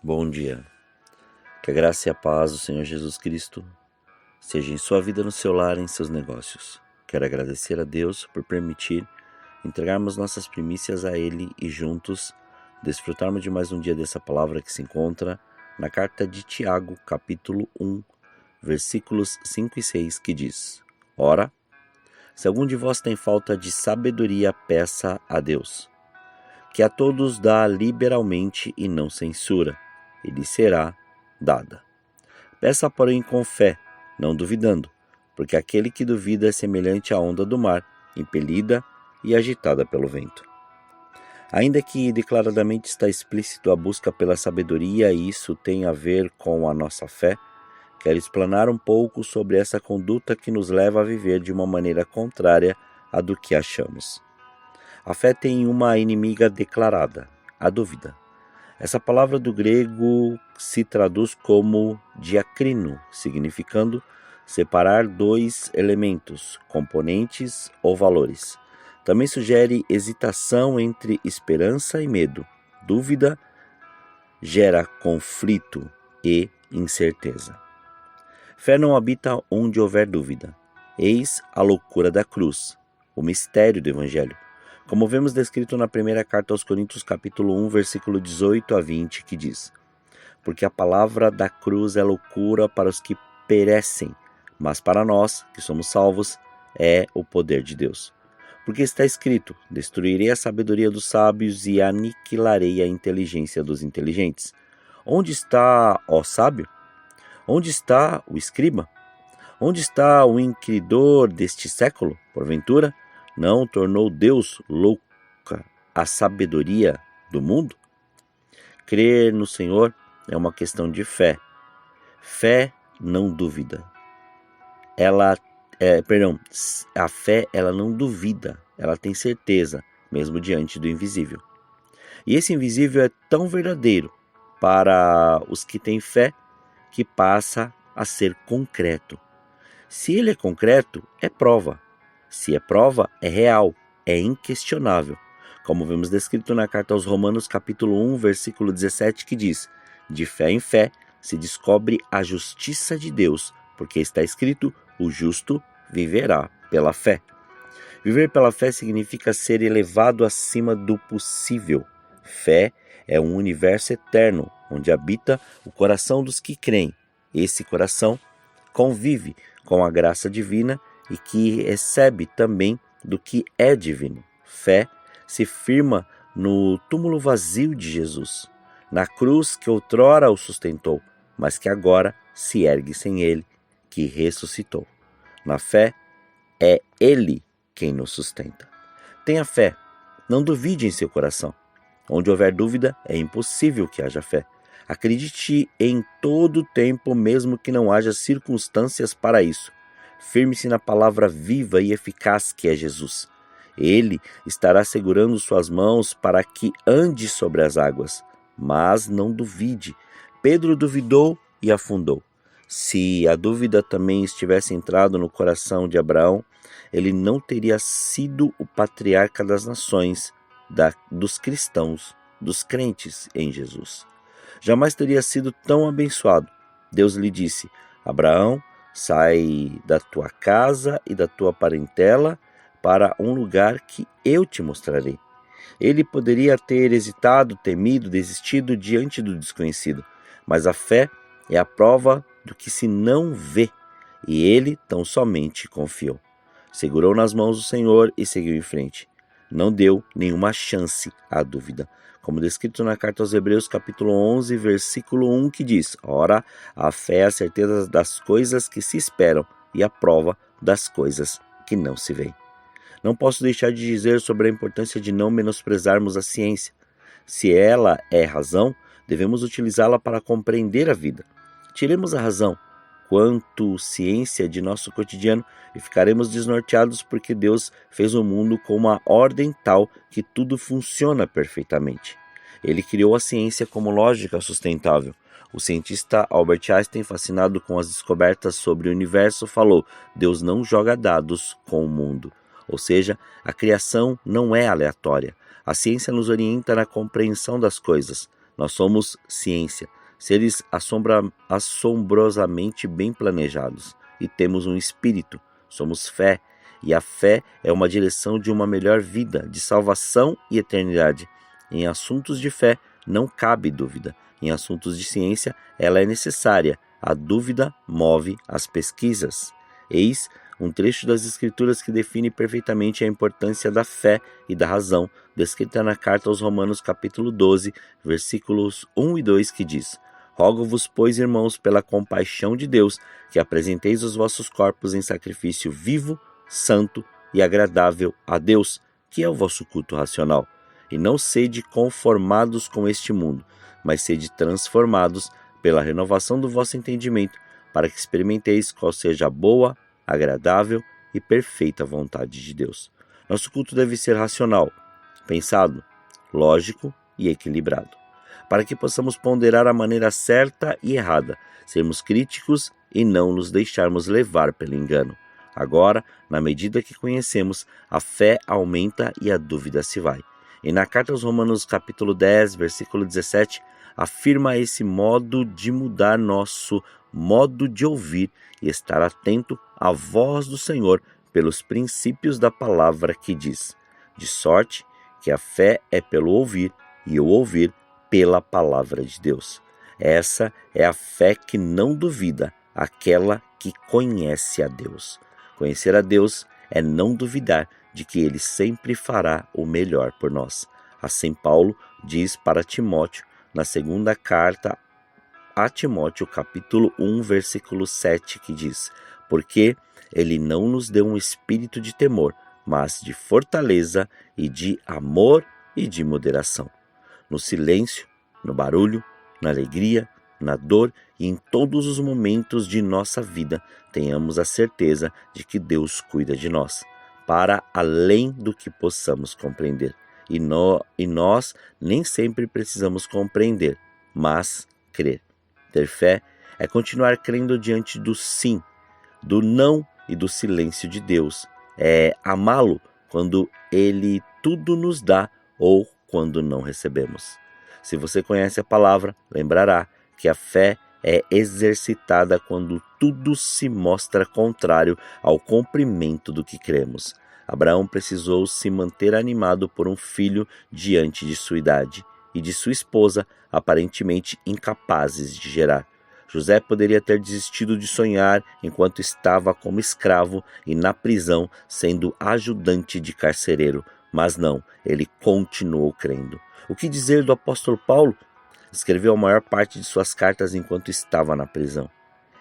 Bom dia. Que a graça e a paz do Senhor Jesus Cristo seja em sua vida, no seu lar, em seus negócios. Quero agradecer a Deus por permitir entregarmos nossas primícias a Ele e juntos desfrutarmos de mais um dia dessa palavra que se encontra na carta de Tiago, capítulo 1, versículos 5 e 6, que diz: Ora, se algum de vós tem falta de sabedoria, peça a Deus, que a todos dá liberalmente e não censura, e lhe será dada. Peça, porém, com fé, não duvidando, porque aquele que duvida é semelhante à onda do mar, impelida e agitada pelo vento. Ainda que declaradamente está explícito a busca pela sabedoria, e isso tem a ver com a nossa fé, quero explanar um pouco sobre essa conduta que nos leva a viver de uma maneira contrária à do que achamos. A fé tem uma inimiga declarada, a dúvida. Essa palavra do grego se traduz como diacrino, significando separar dois elementos, componentes ou valores. Também sugere hesitação entre esperança e medo. Dúvida gera conflito e incerteza. Fé não habita onde houver dúvida. Eis a loucura da cruz, o mistério do Evangelho. Como vemos descrito na primeira carta aos Coríntios, capítulo 1, versículo 18 a 20, que diz: Porque a palavra da cruz é loucura para os que perecem, mas para nós, que somos salvos, é o poder de Deus. Porque está escrito: Destruirei a sabedoria dos sábios e aniquilarei a inteligência dos inteligentes. Onde está, ó sábio? Onde está o escriba? Onde está o inquiridor deste século? Porventura, não tornou Deus louca a sabedoria do mundo? Crer no Senhor é uma questão de fé. Fé não duvida. A fé ela não duvida, ela tem certeza, mesmo diante do invisível. E esse invisível é tão verdadeiro para os que têm fé que passa a ser concreto. Se ele é concreto, é prova. Se é prova, é real, é inquestionável. Como vemos descrito na carta aos Romanos, capítulo 1, versículo 17, que diz: De fé em fé se descobre a justiça de Deus, porque está escrito: o justo viverá pela fé. Viver pela fé significa ser elevado acima do possível. Fé é um universo eterno, onde habita o coração dos que creem. Esse coração convive com a graça divina e que recebe também do que é divino. Fé se firma no túmulo vazio de Jesus, na cruz que outrora o sustentou, mas que agora se ergue sem ele, que ressuscitou. Na fé, é ele quem nos sustenta. Tenha fé, não duvide em seu coração. Onde houver dúvida, é impossível que haja fé. Acredite em todo o tempo, mesmo que não haja circunstâncias para isso. Firme-se na palavra viva e eficaz que é Jesus. Ele estará segurando suas mãos para que ande sobre as águas. Mas não duvide. Pedro duvidou e afundou. Se a dúvida também estivesse entrado no coração de Abraão, ele não teria sido o patriarca das nações, dos cristãos, dos crentes em Jesus. Jamais teria sido tão abençoado. Deus lhe disse: Abraão, sai da tua casa e da tua parentela para um lugar que eu te mostrarei. Ele poderia ter hesitado, temido, desistido diante do desconhecido, mas a fé é a prova do que se não vê, e ele tão somente confiou. Segurou nas mãos do Senhor e seguiu em frente. Não deu nenhuma chance à dúvida, como descrito na carta aos Hebreus, capítulo 11, versículo 1, que diz: Ora, a fé é a certeza das coisas que se esperam e a prova das coisas que não se veem. Não posso deixar de dizer sobre a importância de não menosprezarmos a ciência. Se ela é razão, devemos utilizá-la para compreender a vida. Tiremos a razão quanto ciência de nosso cotidiano e ficaremos desnorteados, porque Deus fez o mundo com uma ordem tal que tudo funciona perfeitamente. Ele criou a ciência como lógica sustentável. O cientista Albert Einstein, fascinado com as descobertas sobre o universo, falou: Deus não joga dados com o mundo. Ou seja, a criação não é aleatória. A ciência nos orienta na compreensão das coisas. Nós somos ciência, seres assombrosamente bem planejados, e temos um espírito, somos fé, e a fé é uma direção de uma melhor vida, de salvação e eternidade. Em assuntos de fé não cabe dúvida, em assuntos de ciência ela é necessária, a dúvida move as pesquisas. Eis um trecho das Escrituras que define perfeitamente a importância da fé e da razão, descrita na carta aos Romanos capítulo 12, versículos 1 e 2, que diz: Rogo-vos, pois, irmãos, pela compaixão de Deus, que apresenteis os vossos corpos em sacrifício vivo, santo e agradável a Deus, que é o vosso culto racional. E não sede conformados com este mundo, mas sede transformados pela renovação do vosso entendimento, para que experimenteis qual seja a boa, agradável e perfeita vontade de Deus. Nosso culto deve ser racional, pensado, lógico e equilibrado, para que possamos ponderar a maneira certa e errada, sermos críticos e não nos deixarmos levar pelo engano. Agora, na medida que conhecemos, a fé aumenta e a dúvida se vai. E na carta aos Romanos capítulo 10, versículo 17, afirma esse modo de mudar nosso modo de ouvir e estar atento à voz do Senhor pelos princípios da palavra que diz: de sorte que a fé é pelo ouvir e o ouvir pela palavra de Deus. Essa é a fé que não duvida, aquela que conhece a Deus. Conhecer a Deus é não duvidar de que Ele sempre fará o melhor por nós. Assim Paulo diz para Timóteo, na segunda carta a Timóteo, capítulo 1, versículo 7, que diz: Porque Ele não nos deu um espírito de temor, mas de fortaleza e de amor e de moderação. No silêncio, no barulho, na alegria, na dor e em todos os momentos de nossa vida, tenhamos a certeza de que Deus cuida de nós, para além do que possamos compreender. E nós nem sempre precisamos compreender, mas crer. Ter fé é continuar crendo diante do sim, do não e do silêncio de Deus. É amá-lo quando Ele tudo nos dá ou quando não recebemos. Se você conhece a palavra, lembrará que a fé é exercitada quando tudo se mostra contrário ao cumprimento do que cremos. Abraão precisou se manter animado por um filho diante de sua idade e de sua esposa, aparentemente incapazes de gerar. José poderia ter desistido de sonhar enquanto estava como escravo e na prisão, sendo ajudante de carcereiro, mas não, ele continuou crendo. O que dizer do apóstolo Paulo? Escreveu a maior parte de suas cartas enquanto estava na prisão.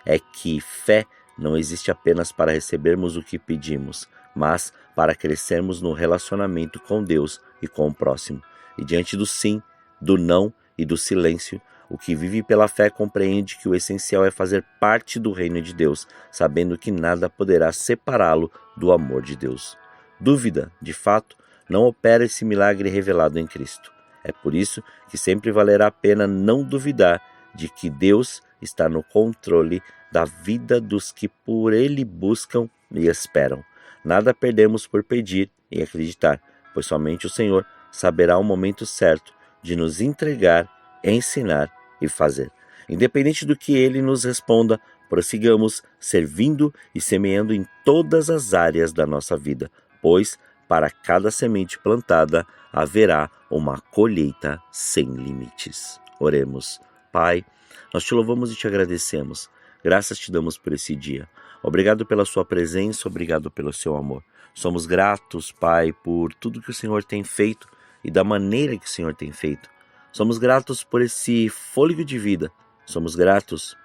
É que fé não existe apenas para recebermos o que pedimos, mas para crescermos no relacionamento com Deus e com o próximo. E diante do sim, do não e do silêncio, o que vive pela fé compreende que o essencial é fazer parte do reino de Deus, sabendo que nada poderá separá-lo do amor de Deus. Dúvida, de fato, não opera esse milagre revelado em Cristo. É por isso que sempre valerá a pena não duvidar de que Deus está no controle da vida dos que por Ele buscam e esperam. Nada perdemos por pedir e acreditar, pois somente o Senhor saberá o momento certo de nos entregar, ensinar e fazer. Independente do que Ele nos responda, prossigamos servindo e semeando em todas as áreas da nossa vida, pois para cada semente plantada haverá uma colheita sem limites. Oremos. Pai, nós te louvamos e te agradecemos. Graças te damos por esse dia. Obrigado pela sua presença, obrigado pelo seu amor. Somos gratos, Pai, por tudo que o Senhor tem feito e da maneira que o Senhor tem feito. Somos gratos por esse fôlego de vida. Somos gratos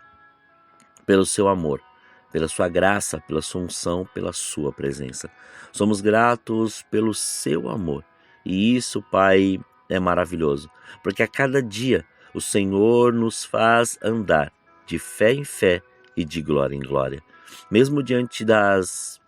pelo seu amor, pela sua graça, pela sua unção, pela sua presença. Somos gratos pelo seu amor. E isso, Pai, é maravilhoso, porque a cada dia o Senhor nos faz andar de fé em fé e de glória em glória. Mesmo diante das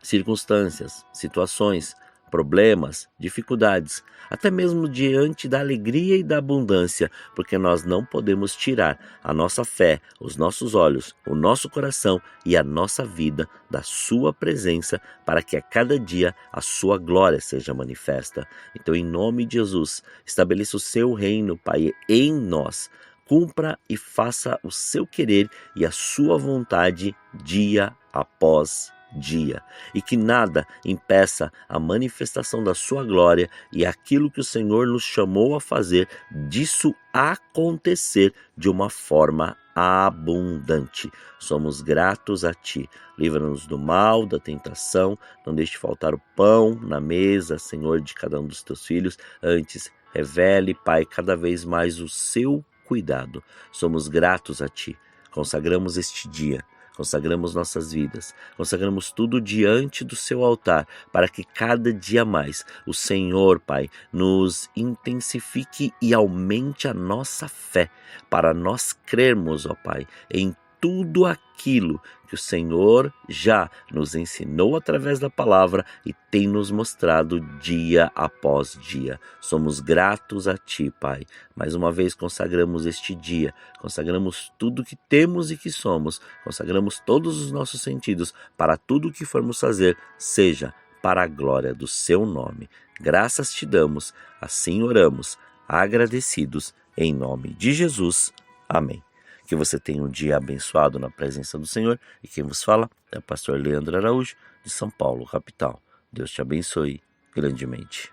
circunstâncias, situações, problemas, dificuldades, até mesmo diante da alegria e da abundância, porque nós não podemos tirar a nossa fé, os nossos olhos, o nosso coração e a nossa vida da sua presença, para que a cada dia a sua glória seja manifesta. Então, em nome de Jesus, estabeleça o seu reino, Pai, em nós. Cumpra e faça o seu querer e a sua vontade dia após dia, e que nada impeça a manifestação da sua glória e aquilo que o Senhor nos chamou a fazer, disso acontecer de uma forma abundante. Somos gratos a Ti. Livra-nos do mal, da tentação, não deixe faltar o pão na mesa, Senhor, de cada um dos Teus filhos. Antes, revele, Pai, cada vez mais o Seu cuidado. Somos gratos a Ti. Consagramos este dia, consagramos nossas vidas, consagramos tudo diante do Seu altar, para que cada dia mais o Senhor, Pai, nos intensifique e aumente a nossa fé, para nós crermos, ó Pai, em tudo aquilo que o Senhor já nos ensinou através da palavra e tem nos mostrado dia após dia. Somos gratos a Ti, Pai. Mais uma vez consagramos este dia, consagramos tudo que temos e que somos, consagramos todos os nossos sentidos para tudo o que formos fazer, seja para a glória do Seu nome. Graças Te damos, assim oramos, agradecidos, em nome de Jesus. Amém. Que você tenha um dia abençoado na presença do Senhor. E quem vos fala é o pastor Leandro Araújo, de São Paulo, capital. Deus te abençoe grandemente.